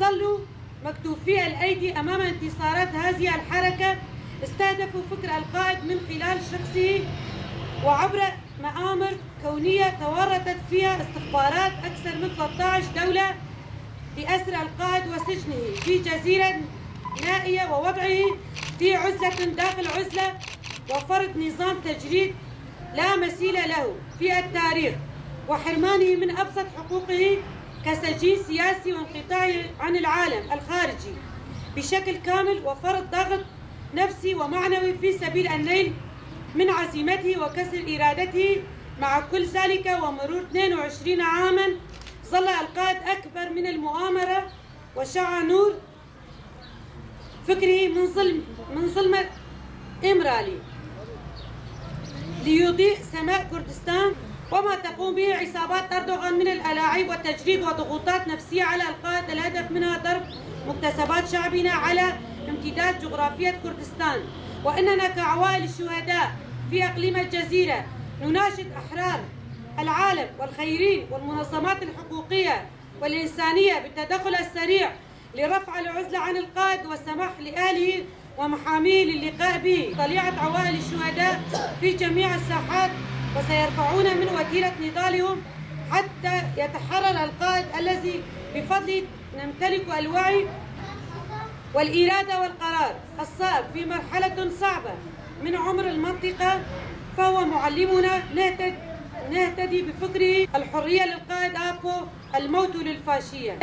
ظلوا مكتوفي الأيدي أمام انتصارات هذه الحركة. استهدفوا فكر القائد من خلال شخصه وعبر مآمر كونية تورطت فيها استخبارات أكثر من 13 دولة بأسر القائد وسجنه في جزيرة نائية ووضعه في عزلة داخل عزلة وفرض نظام تجريد لا مثيل له في التاريخ وحرمانه من أبسط حقوقه كسجين سياسي وانقطاعه عن العالم الخارجي بشكل كامل وفرض ضغط نفسي ومعنوي في سبيل النيل من عزيمته وكسر إرادته. مع كل ذلك ومرور 22 عاما ظل القائد أكبر من المؤامرة وشع نور فكره من ظلمة إمرالي ليضيء سماء كردستان. وما تقوم به عصابات أردوغان من الألاعيب والتجريد وضغوطات نفسية على القائد الهدف منها ضرب مكتسبات شعبنا على امتداد جغرافية كردستان. وإننا كعوائل الشهداء في أقليم الجزيرة نناشد أحرار العالم والخيرين والمنظمات الحقوقية والإنسانية بالتدخل السريع لرفع العزلة عن القائد والسماح لأهله ومحاميه للقاء به طليعة عوائل الشهداء في جميع الساحات، وسيرفعون من وتيرة نضالهم حتى يتحرر القائد الذي بفضله نمتلك الوعي والإرادة والقرار الصائب في مرحلة صعبة من عمر المنطقة. فهو معلمنا نهتدي بفكره الحرية للقائد أبو الموت للفاشية.